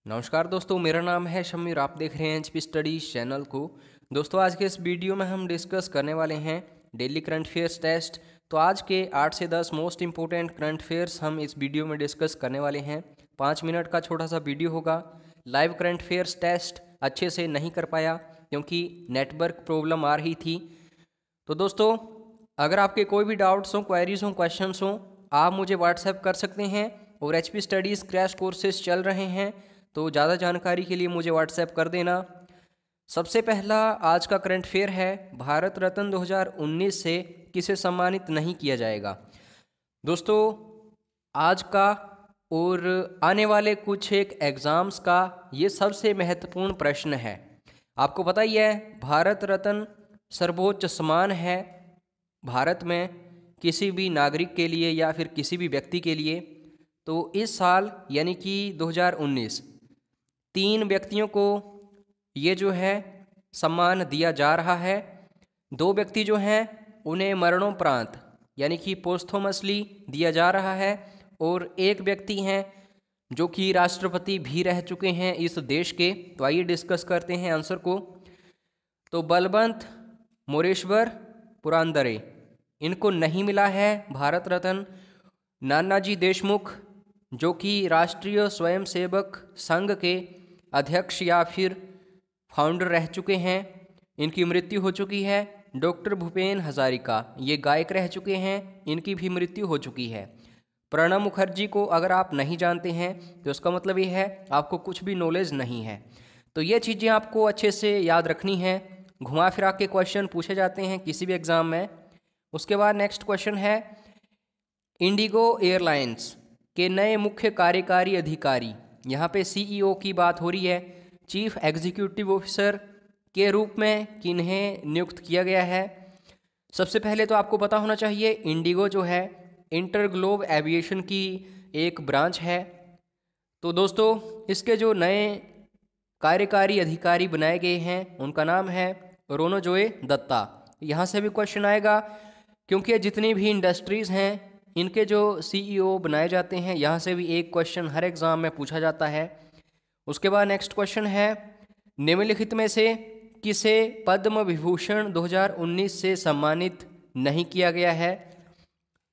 नमस्कार दोस्तों, मेरा नाम है शमीर। आप देख रहे हैं एचपी स्टडीज चैनल को। दोस्तों, आज के इस वीडियो में हम डिस्कस करने वाले हैं डेली करंट अफेयर्स टेस्ट। तो आज के 8 से 10 मोस्ट इंपॉर्टेंट करंट अफेयर्स हम इस वीडियो में डिस्कस करने वाले हैं। 5 मिनट का छोटा सा वीडियो होगा। लाइव करंट अफेयर्स टेस्ट अच्छे से नहीं कर पाया क्योंकि नेटवर्क प्रॉब्लम आ रही थी। तो दोस्तों, अगर आपके कोई भी डाउट्स हों, क्वेरीज हों, क्वेश्चंस हों, आप मुझे व्हाट्सएप कर सकते हैं। और एचपी स्टडीज़ क्रैश कोर्सेज चल रहे हैं, तो ज़्यादा जानकारी के लिए मुझे व्हाट्सएप कर देना। सबसे पहला आज का करंट अफेयर है, भारत रत्न 2019 से किसे सम्मानित नहीं किया जाएगा। दोस्तों, आज का और आने वाले कुछ एक एग्ज़ाम्स का ये सबसे महत्वपूर्ण प्रश्न है। आपको पता ही है, भारत रत्न सर्वोच्च सम्मान है भारत में किसी भी नागरिक के लिए या फिर किसी भी व्यक्ति के लिए। तो इस साल यानी कि 2019 3 व्यक्तियों को ये जो है सम्मान दिया जा रहा है। 2 व्यक्ति जो हैं उन्हें मरणोपरांत यानी कि पोस्थुमसली दिया जा रहा है, और 1 व्यक्ति हैं जो कि राष्ट्रपति भी रह चुके हैं इस देश के। तो आइए डिस्कस करते हैं आंसर को। तो बलवंत मोरेश्वर पुरांदरे, इनको नहीं मिला है भारत रत्न। नानाजी देशमुख, जो कि राष्ट्रीय स्वयंसेवक संघ के अध्यक्ष या फिर फाउंडर रह चुके हैं, इनकी मृत्यु हो चुकी है। डॉक्टर भूपेन हजारिका, ये गायक रह चुके हैं, इनकी भी मृत्यु हो चुकी है। प्रणब मुखर्जी को अगर आप नहीं जानते हैं तो इसका मतलब ये है आपको कुछ भी नॉलेज नहीं है। तो ये चीज़ें आपको अच्छे से याद रखनी है। घुमा फिरा के क्वेश्चन पूछे जाते हैं किसी भी एग्ज़ाम में। उसके बाद नेक्स्ट क्वेश्चन है, इंडिगो एयरलाइंस के नए मुख्य कार्यकारी अधिकारी, यहाँ पे सीईओ की बात हो रही है, चीफ एग्जीक्यूटिव ऑफिसर के रूप में किन्हें नियुक्त किया गया है। सबसे पहले तो आपको पता होना चाहिए, इंडिगो जो है इंटर ग्लोब एविएशन की एक ब्रांच है। तो दोस्तों, इसके जो नए कार्यकारी अधिकारी बनाए गए हैं उनका नाम है रोनोजोए दत्ता। यहाँ से भी क्वेश्चन आएगा क्योंकि जितनी भी इंडस्ट्रीज़ हैं इनके जो सीईओ बनाए जाते हैं, यहाँ से भी एक क्वेश्चन हर एग्ज़ाम में पूछा जाता है। उसके बाद नेक्स्ट क्वेश्चन है, निम्नलिखित में से किसे पद्म विभूषण 2019 से सम्मानित नहीं किया गया है।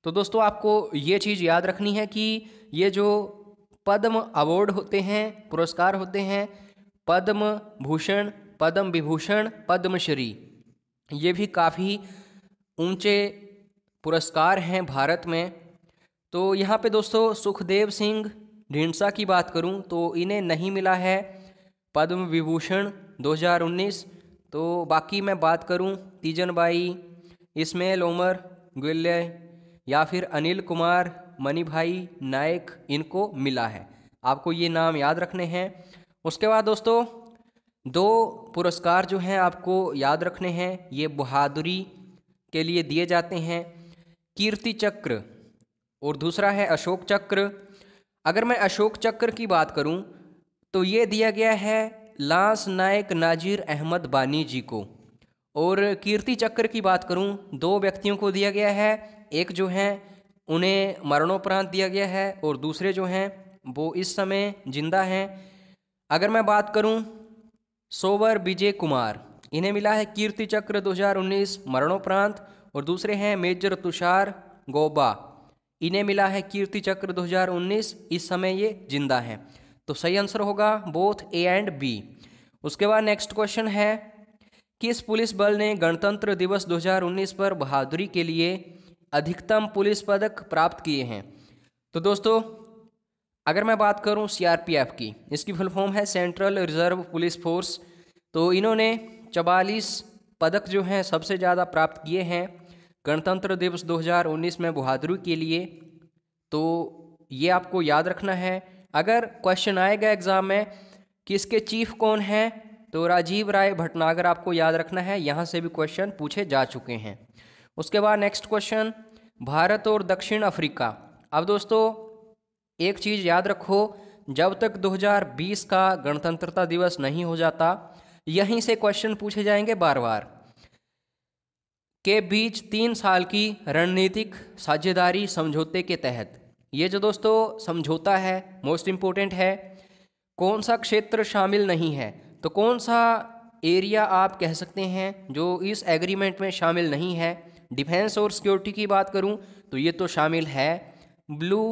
तो दोस्तों, आपको ये चीज़ याद रखनी है कि ये जो पद्म अवार्ड होते हैं, पुरस्कार होते हैं, पद्म भूषण, पद्म विभूषण, पद्मश्री, ये भी काफ़ी ऊंचे पुरस्कार हैं भारत में। तो यहाँ पे दोस्तों सुखदेव सिंह ढींडसा की बात करूँ तो इन्हें नहीं मिला है पद्म विभूषण 2019। तो बाकी मैं बात करूँ तीजनबाई, इस्माइल उमर गुल्ले या फिर अनिल कुमार मणिभाई नायक, इनको मिला है। आपको ये नाम याद रखने हैं। उसके बाद दोस्तों 2 पुरस्कार जो हैं आपको याद रखने हैं, ये बहादुरी के लिए दिए जाते हैं, कीर्ति चक्र और दूसरा है अशोक चक्र। अगर मैं अशोक चक्र की बात करूं तो ये दिया गया है लांस नायक नाजिर अहमद बानी जी को। और कीर्ति चक्र की बात करूं 2 व्यक्तियों को दिया गया है, एक जो हैं उन्हें मरणोपरांत दिया गया है और दूसरे जो हैं वो इस समय जिंदा हैं। अगर मैं बात करूं सोवर विजय कुमार, इन्हें मिला है कीर्ति चक्र 2019 मरणोपरांत, और दूसरे हैं मेजर तुषार गौबा, इन्हें मिला है कीर्ति चक्र 2019, इस समय ये जिंदा हैं। तो सही आंसर होगा बोथ ए एंड बी। उसके बाद नेक्स्ट क्वेश्चन है, किस पुलिस बल ने गणतंत्र दिवस 2019 पर बहादुरी के लिए अधिकतम पुलिस पदक प्राप्त किए हैं। तो दोस्तों, अगर मैं बात करूं सीआरपीएफ की, इसकी फुल फॉर्म है सेंट्रल रिजर्व पुलिस फोर्स। तो इन्होंने 44 पदक जो हैं सबसे ज़्यादा प्राप्त किए हैं गणतंत्र दिवस 2019 में बहादुरी के लिए। तो ये आपको याद रखना है। अगर क्वेश्चन आएगा एग्ज़ाम में कि इसके चीफ कौन हैं, तो राजीव राय भटनागर आपको याद रखना है। यहाँ से भी क्वेश्चन पूछे जा चुके हैं। उसके बाद नेक्स्ट क्वेश्चन, भारत और दक्षिण अफ्रीका। अब दोस्तों एक चीज़ याद रखो, जब तक 2020 का गणतंत्रता दिवस नहीं हो जाता, यहीं से क्वेश्चन पूछे जाएंगे बार बार के बीच 3 साल की रणनीतिक साझेदारी समझौते के तहत। ये जो दोस्तों समझौता है मोस्ट इम्पोर्टेंट है, कौन सा क्षेत्र शामिल नहीं है? तो कौन सा एरिया आप कह सकते हैं जो इस एग्रीमेंट में शामिल नहीं है? डिफेंस और सिक्योरिटी की बात करूं तो ये तो शामिल है। ब्लू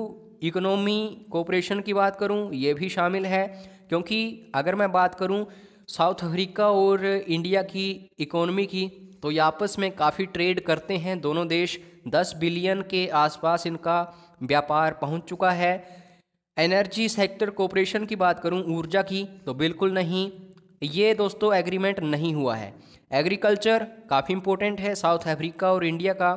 इकोनॉमी कोऑपरेशन की बात करूं ये भी शामिल है, क्योंकि अगर मैं बात करूं साउथ अफ्रीका और इंडिया की इकोनॉमी की, तो ये आपस में काफ़ी ट्रेड करते हैं दोनों देश। 10 बिलियन के आसपास इनका व्यापार पहुंच चुका है। एनर्जी सेक्टर कोऑपरेशन की बात करूं, ऊर्जा की, तो बिल्कुल नहीं, ये दोस्तों एग्रीमेंट नहीं हुआ है। एग्रीकल्चर काफ़ी इंपॉर्टेंट है साउथ अफ्रीका और इंडिया का,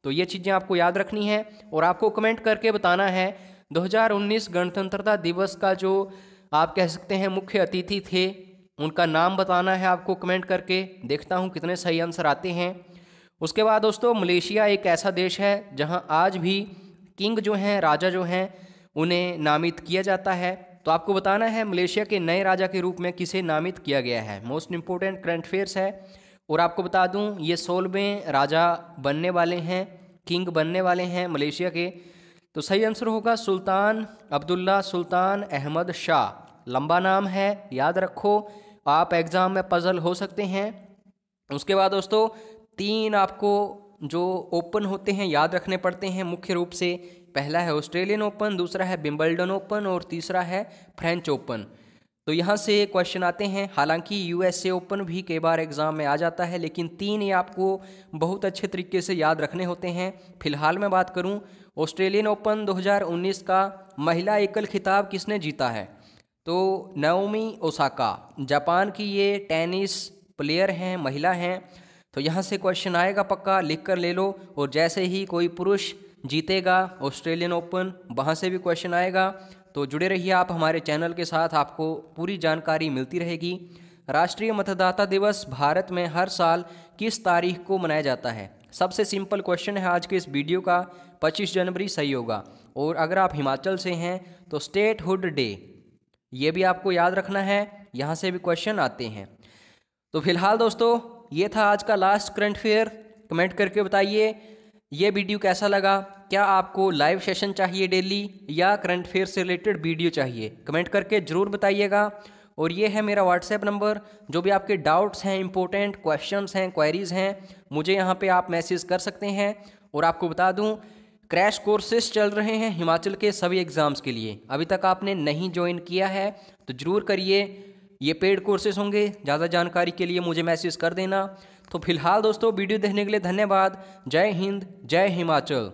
तो ये चीज़ें आपको याद रखनी है और आपको कमेंट करके बताना है 2019 गणतंत्रता दिवस का जो आप कह सकते हैं मुख्य अतिथि थे, उनका नाम बताना है आपको कमेंट करके। देखता हूँ कितने सही आंसर आते हैं। उसके बाद दोस्तों मलेशिया एक ऐसा देश है जहाँ आज भी किंग जो हैं, राजा जो हैं, उन्हें नामित किया जाता है। तो आपको बताना है मलेशिया के नए राजा के रूप में किसे नामित किया गया है। मोस्ट इंपोर्टेंट करंट अफेयर्स है। और आपको बता दूं ये 16वें राजा बनने वाले हैं, किंग बनने वाले हैं मलेशिया के। तो सही आंसर होगा सुल्तान अब्दुल्ला सुल्तान अहमद शाह। लंबा नाम है, याद रखो, आप एग्ज़ाम में पजल हो सकते हैं। उसके बाद दोस्तों 3 आपको जो ओपन होते हैं याद रखने पड़ते हैं मुख्य रूप से। पहला है ऑस्ट्रेलियन ओपन, दूसरा है विंबलडन ओपन और तीसरा है फ्रेंच ओपन। तो यहाँ से क्वेश्चन आते हैं। हालांकि यूएसए ओपन भी कई बार एग्जाम में आ जाता है, लेकिन 3 ये आपको बहुत अच्छे तरीके से याद रखने होते हैं। फिलहाल मैं बात करूँ ऑस्ट्रेलियन ओपन 2019 का महिला एकल खिताब किसने जीता है? तो नाओमी ओसाका, जापान की ये टेनिस प्लेयर हैं, महिला हैं। तो यहाँ से क्वेश्चन आएगा पक्का, लिख कर ले लो। और जैसे ही कोई पुरुष जीतेगा ऑस्ट्रेलियन ओपन, वहाँ से भी क्वेश्चन आएगा। तो जुड़े रहिए आप हमारे चैनल के साथ, आपको पूरी जानकारी मिलती रहेगी। राष्ट्रीय मतदाता दिवस भारत में हर साल किस तारीख को मनाया जाता है? सबसे सिंपल क्वेश्चन है आज के इस वीडियो का, 25 जनवरी सही होगा। और अगर आप हिमाचल से हैं तो स्टेटहुड डे, ये भी आपको याद रखना है, यहाँ से भी क्वेश्चन आते हैं। तो फिलहाल दोस्तों ये था आज का लास्ट करंट अफेयर। कमेंट करके बताइए ये वीडियो कैसा लगा। क्या आपको लाइव सेशन चाहिए डेली या करंट अफेयर से रिलेटेड वीडियो चाहिए? कमेंट करके ज़रूर बताइएगा। और ये है मेरा व्हाट्सएप नंबर, जो भी आपके डाउट्स हैं, इंपॉर्टेंट क्वेश्चंस हैं, क्वेरीज़ हैं, मुझे यहाँ पे आप मैसेज कर सकते हैं। और आपको बता दूँ क्रैश कोर्सेज चल रहे हैं हिमाचल के सभी एग्ज़ाम्स के लिए। अभी तक आपने नहीं ज्वाइन किया है तो ज़रूर करिए, ये पेड कोर्सेज होंगे। ज़्यादा जानकारी के लिए मुझे मैसेज कर देना। तो फिलहाल दोस्तों वीडियो देखने के लिए धन्यवाद। जय हिंद, जय हिमाचल।